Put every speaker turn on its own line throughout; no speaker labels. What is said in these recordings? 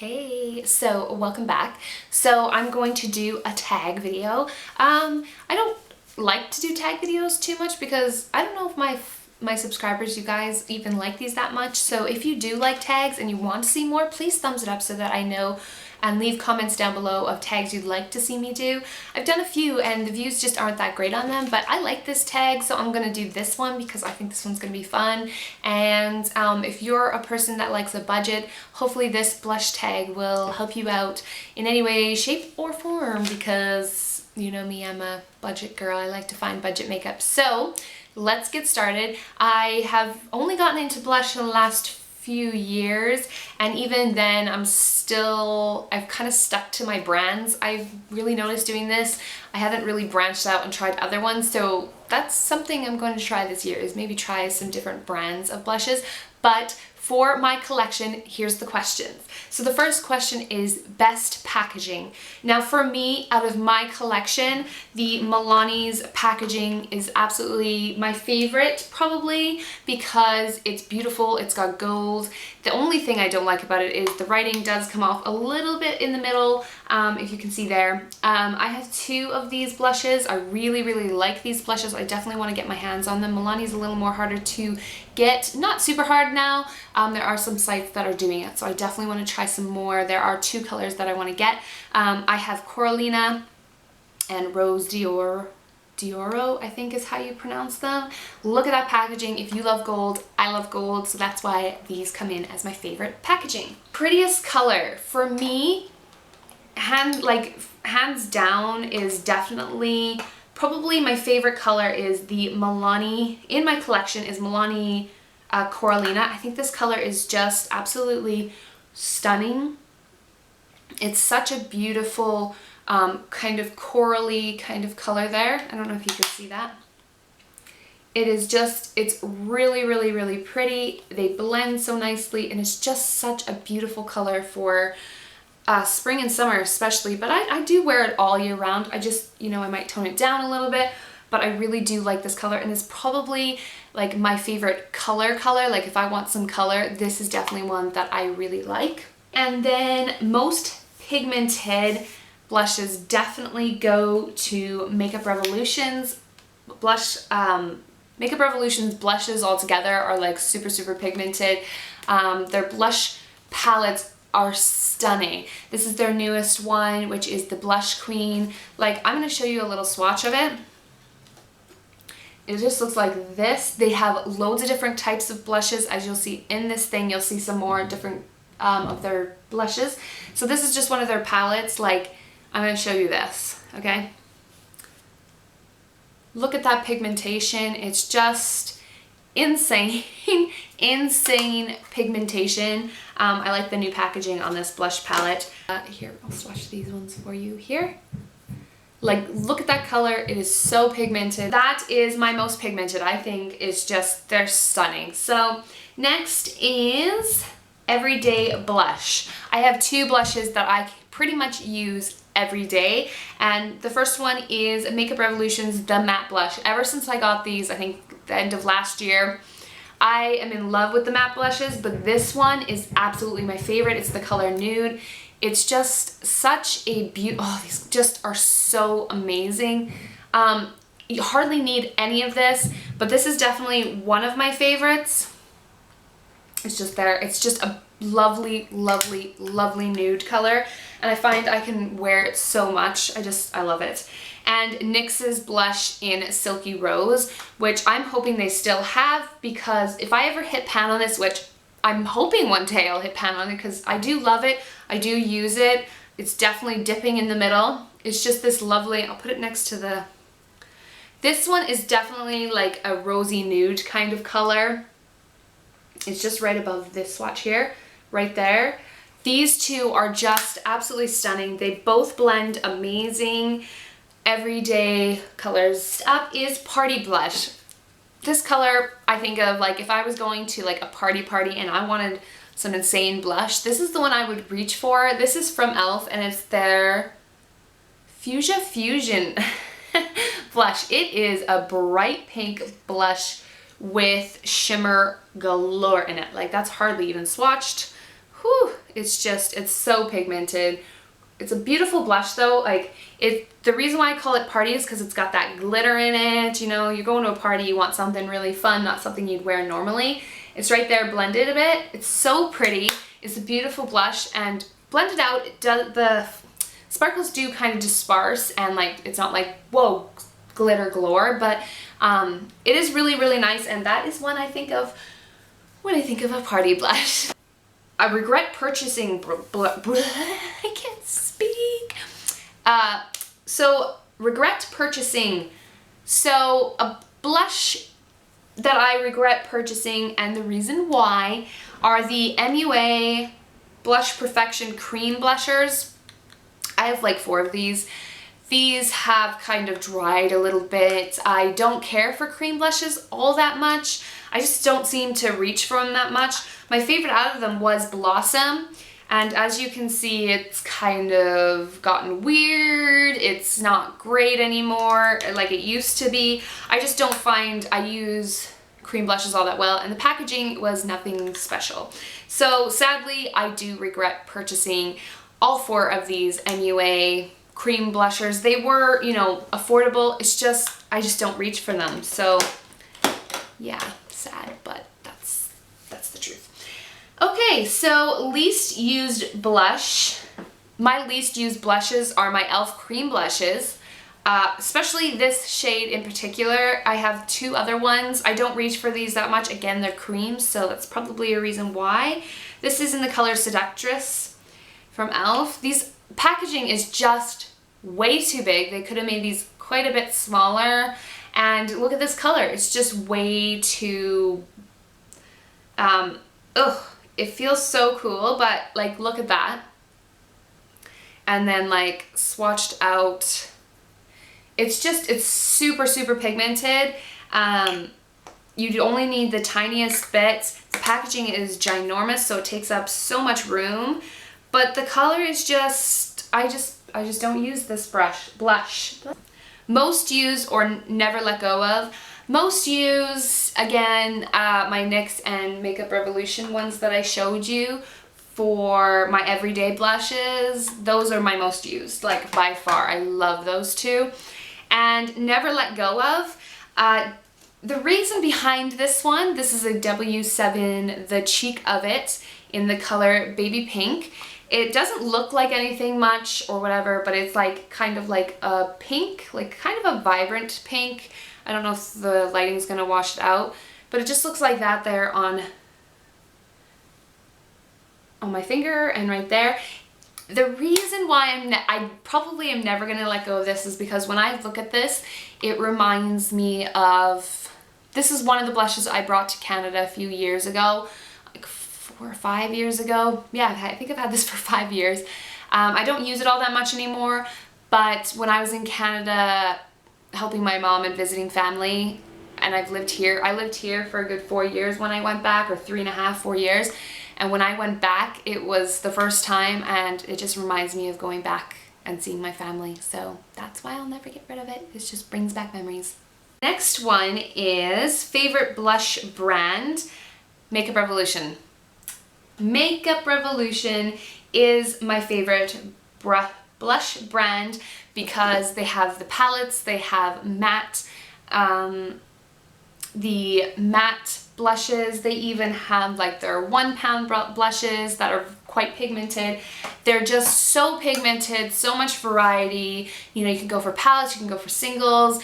Hey, so welcome back. So I'm going to do a tag video. I don't like to do tag videos too much because I don't know if my subscribers, you guys, even like these that much. So if you do like tags and you want to see more, please thumbs it up so that I know, and leave comments down below of tags you'd like to see me do. I've done a few and the views just aren't that great on them, but I like this tag, so I'm gonna do this one because I think this one's gonna be fun. And if you're a person that likes a budget, hopefully this blush tag will help you out in any way, shape, or form, because you know me, I'm a budget girl. I like to find budget makeup. So let's get started. I have only gotten into blush in the last few years, and even then I've kind of stuck to my brands. I've really noticed doing this. I haven't really branched out and tried other ones, so that's something I'm going to try this year, is maybe try some different brands of blushes. But for my collection, here's the questions. So the first question is best packaging. Now for me, out of my collection, the Milani's packaging is absolutely my favorite, probably because it's beautiful, it's got gold. The only thing I don't like about it is the writing does come off a little bit in the middle, if you can see there. I have two of these blushes. I really like these blushes. I definitely want to get my hands on them. Milani's a little more harder to get, not super hard now. There are some sites that are doing it, so I definitely want to try some more. There are two colors that I want to get. I have Coralina and Rose Dior. Dioro, I think is how you pronounce them. Look at that packaging. If you love gold, I love gold, so that's why these come in as my favorite packaging. Prettiest color for me, hands down, is definitely probably my favorite color is the Milani in my collection is Milani Coralina. I think this color is just absolutely stunning. It's such a beautiful kind of corally kind of color there. I don't know if you can see that. It is just, it's really pretty. They blend so nicely, and it's just such a beautiful color for spring and summer especially, but I do wear it all year round. I just, you know, I might tone it down a little bit, but I really do like this color, and it's probably like my favorite color. Like if I want some color, this is definitely one that I really like. And then most pigmented blushes definitely go to Makeup Revolution's blush. Makeup Revolution's blushes altogether are like super pigmented. Their blush palettes are stunning. This is their newest one, which is the Blush Queen. Like, I'm going to show you a little swatch of it. It just looks like this. They have loads of different types of blushes. As you'll see in this thing, you'll see some more different of their blushes. So this is just one of their palettes. Like, I'm going to show you this, okay? Look at that pigmentation. It's just insane, insane pigmentation. I like the new packaging on this blush palette. Here, I'll swatch these ones for you here. Like, look at that color. It is so pigmented. That is my most pigmented. I think it's just, they're stunning. So next is Everyday Blush. I have two blushes that I pretty much use every day, and the first one is Makeup Revolution's The Matte Blush. Ever since I got these, I think the end of last year, I am in love with the matte blushes, but this one is absolutely my favorite. It's the color Nude. It's just such a beautiful, oh, these just are so amazing. You hardly need any of this, but this is definitely one of my favorites. It's just there. It's just a lovely nude color, and I find I can wear it so much. I love it. And NYX's blush in Silky Rose, which I'm hoping they still have, because if I ever hit pan on this, which I'm hoping one day I'll hit pan on it because I do love it, I do use it, it's definitely dipping in the middle. It's just this lovely, I'll put it next to the, this one is definitely like a rosy nude kind of color. It's just right above this swatch here, right there. These two are just absolutely stunning. They both blend amazing. Everyday colors. Up is Party Blush. This color I think of like if I was going to like a party and I wanted some insane blush, this is the one I would reach for. This is from e.l.f. and it's their Fuchsia Fusion blush. It is a bright pink blush with shimmer galore in it. Like, that's hardly even swatched. whew, it's so pigmented. It's a beautiful blush though. Like the reason why I call it party is because it's got that glitter in it. You know, you're going to a party, you want something really fun, not something you'd wear normally. It's right there blended a bit. It's so pretty. It's a beautiful blush, and blended out, the sparkles do kind of disperse, and like it's not like, whoa, glitter galore, but it is really, really nice, and that is one I think of when I think of a party blush. I regret purchasing, I can't speak. Regret purchasing. So a blush that I regret purchasing, and the reason why, are the MUA Blush Perfection Cream Blushers. I have like 4 of these. These have kind of dried a little bit. I don't care for cream blushes all that much. I just don't seem to reach for them that much. My favorite out of them was Blossom, and as you can see, it's kind of gotten weird. It's not great anymore like it used to be. I just don't find I use cream blushes all that well, and the packaging was nothing special. So sadly, I do regret purchasing all 4 of these MUA cream blushers. They were, you know, affordable. It's just, I just don't reach for them. So yeah, sad, but that's the truth. Okay, so least used blush. My least used blushes are my e.l.f. cream blushes. Especially this shade in particular. I have 2 other ones. I don't reach for these that much. Again, they're creams, so that's probably a reason why. This is in the color Seductress from e.l.f. These packaging is just way too big. They could have made these quite a bit smaller. And look at this color. It's just way too, it feels so cool, but like, look at that. And then like swatched out, it's super, super pigmented. You only need the tiniest bits. The packaging is ginormous, so it takes up so much room. But the color is just, I just don't use this blush. Most use or never let go of. Most use, again, my NYX and Makeup Revolution ones that I showed you for my everyday blushes. Those are my most used, like by far. I love those 2. And never let go of. The reason behind this one, this is a W7, the cheek of it, in the color Baby Pink. It doesn't look like anything much or whatever, but it's like kind of like a pink, like kind of a vibrant pink. I don't know if the lighting's gonna wash it out, but it just looks like that there on my finger and right there. The reason why I probably am never gonna let go of this is because when I look at this, it reminds me of, this is one of the blushes I brought to Canada a few years ago, like 4 or 5 years ago. Yeah, I think I've had this for 5 years. I don't use it all that much anymore, but when I was in Canada helping my mom and visiting family, and I lived here for a good 4 years when I went back, or 3.5, 4 years. And when I went back, it was the first time, and it just reminds me of going back and seeing my family. So that's why I'll never get rid of it. It just brings back memories. Next one is favorite blush brand, Makeup Revolution. Makeup Revolution is my favorite blush brand because they have the palettes, they have matte, the matte blushes. They even have like their 1 pound blushes that are quite pigmented. They're just so pigmented, so much variety. You know, you can go for palettes, you can go for singles.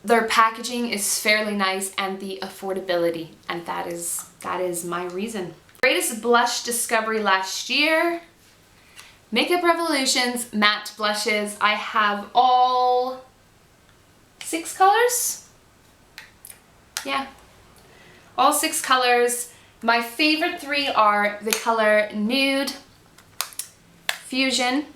Their packaging is fairly nice, and the affordability, and that is my reason. Greatest blush discovery last year, Makeup Revolution's matte blushes. I have all 6 colors. Yeah, all 6 colors. My favorite 3 are the color Nude, Fusion,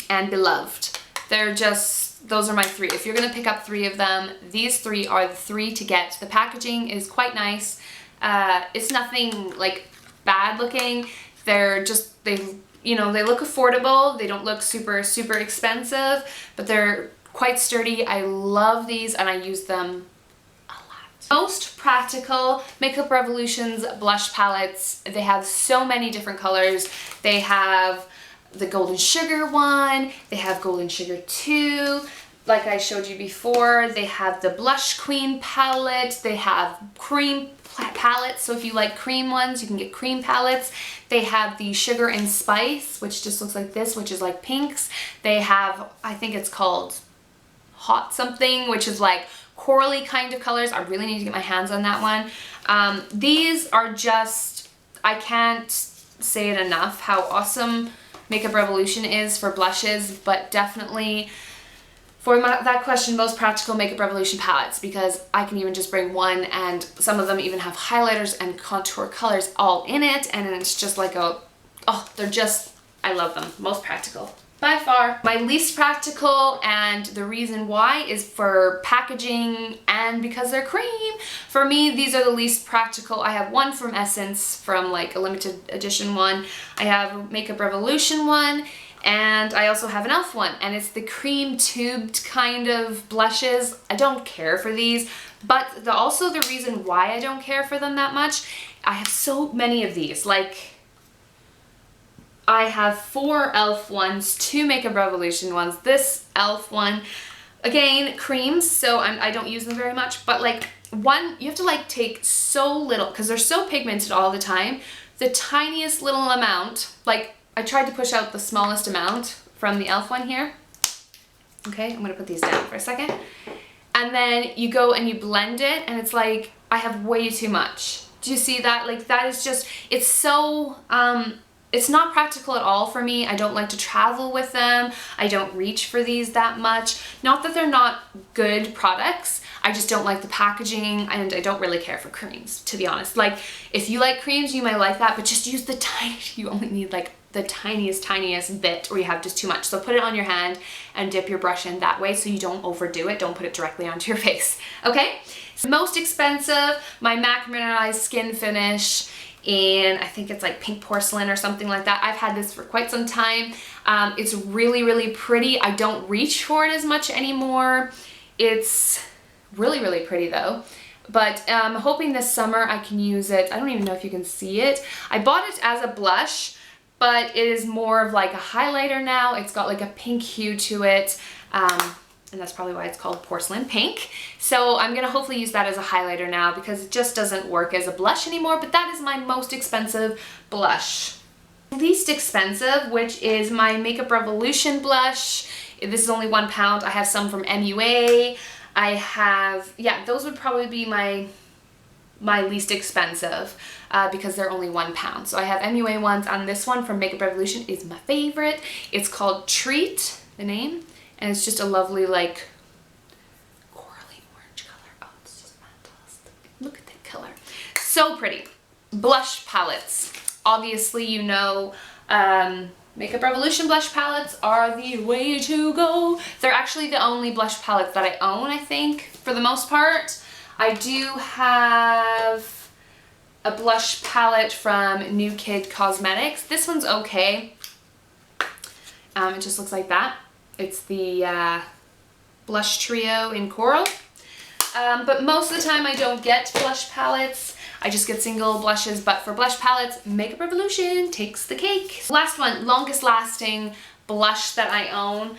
and Beloved. They're just, those are my 3. If you're gonna pick up 3 of them, these 3 are the 3 to get. The packaging is quite nice. It's nothing like bad looking. They're just, they look affordable. They don't look super, super expensive, but they're quite sturdy. I love these, and I use them a lot. Most practical Makeup Revolution's blush palettes. They have so many different colors. They have the Golden Sugar one, they have Golden Sugar 2, like I showed you before. They have the Blush Queen palette, they have cream palettes, so if you like cream ones, you can get cream palettes. They have the Sugar and Spice, which just looks like this, which is like pinks. They have, I think it's called Hot something, which is like corally kind of colors. I really need to get my hands on that one. These are just, I can't say it enough how awesome Makeup Revolution is for blushes, but definitely for that question, most practical Makeup Revolution palettes, because I can even just bring one, and some of them even have highlighters and contour colors all in it, and it's just like a, oh, they're just, I love them. Most practical. By far. My least practical, and the reason why is for packaging and because they're cream. For me, these are the least practical. I have one from Essence, from like a limited edition one. I have a Makeup Revolution one, and I also have an e.l.f. one, and it's the cream tubed kind of blushes. I don't care for these, but also the reason why I don't care for them that much, I have so many of these. Like, I have 4 e.l.f. ones, 2 Makeup Revolution ones, this e.l.f. one, again, creams, so I don't use them very much, but like one, you have to like take so little, because they're so pigmented all the time, the tiniest little amount, like I tried to push out the smallest amount from the e.l.f. one here. Okay, I'm gonna put these down for a second. And then you go and you blend it, and it's like, I have way too much. Do you see that? Like, that is just, it's so, it's not practical at all for me. I don't like to travel with them. I don't reach for these that much. Not that they're not good products. I just don't like the packaging, and I don't really care for creams, to be honest. Like, if you like creams, you might like that, but just use the tiny, you only need like the tiniest bit, or you have just too much. So put it on your hand and dip your brush in that way so you don't overdo it. Don't put it directly onto your face, okay? So most expensive, my MAC Mineralized Skin Finish, and I think it's like pink porcelain or something like that. I've had this for quite some time. It's really, really pretty. I don't reach for it as much anymore. It's really, really pretty though. But I'm hoping this summer I can use it. I don't even know if you can see it. I bought it as a blush, but it is more of like a highlighter now. It's got like a pink hue to it. And that's probably why it's called Porcelain Pink. So I'm gonna hopefully use that as a highlighter now, because it just doesn't work as a blush anymore, but that is my most expensive blush. Least expensive, which is my Makeup Revolution blush. This is only £1. I have some from MUA. I have, yeah, those would probably be my least expensive because they're only £1. So I have MUA ones, and this one from Makeup Revolution is my favorite. It's called Treat, the name. And it's just a lovely, like, corally orange color. Oh, it's just fantastic. Look at that color. So pretty. Blush palettes. Obviously, you know, Makeup Revolution blush palettes are the way to go. They're actually the only blush palettes that I own, I think, for the most part. I do have a blush palette from New Kid Cosmetics. This one's okay. It just looks like that. It's the blush trio in coral. But most of the time I don't get blush palettes. I just get single blushes, but for blush palettes, Makeup Revolution takes the cake. Last one, longest lasting blush that I own.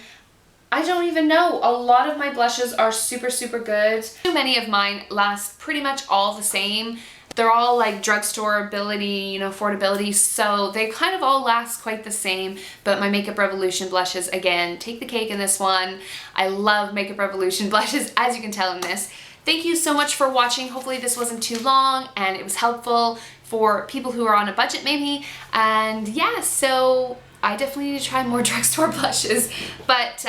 I don't even know. A lot of my blushes are super, super good. Too many of mine last pretty much all the same. They're all like drugstore ability, you know, affordability, so they kind of all last quite the same, but my Makeup Revolution blushes, again, take the cake in this one. I love Makeup Revolution blushes, as you can tell in this. Thank you so much for watching. Hopefully this wasn't too long and it was helpful for people who are on a budget maybe, and yeah, so I definitely need to try more drugstore blushes, but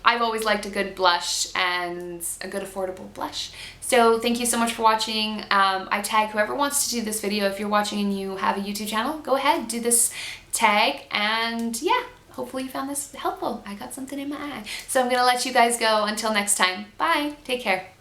I've always liked a good blush and a good affordable blush. So thank you so much for watching. I tag whoever wants to do this video. If you're watching and you have a YouTube channel, go ahead, do this tag, and yeah, hopefully you found this helpful. I got something in my eye. So I'm gonna let you guys go until next time. Bye, take care.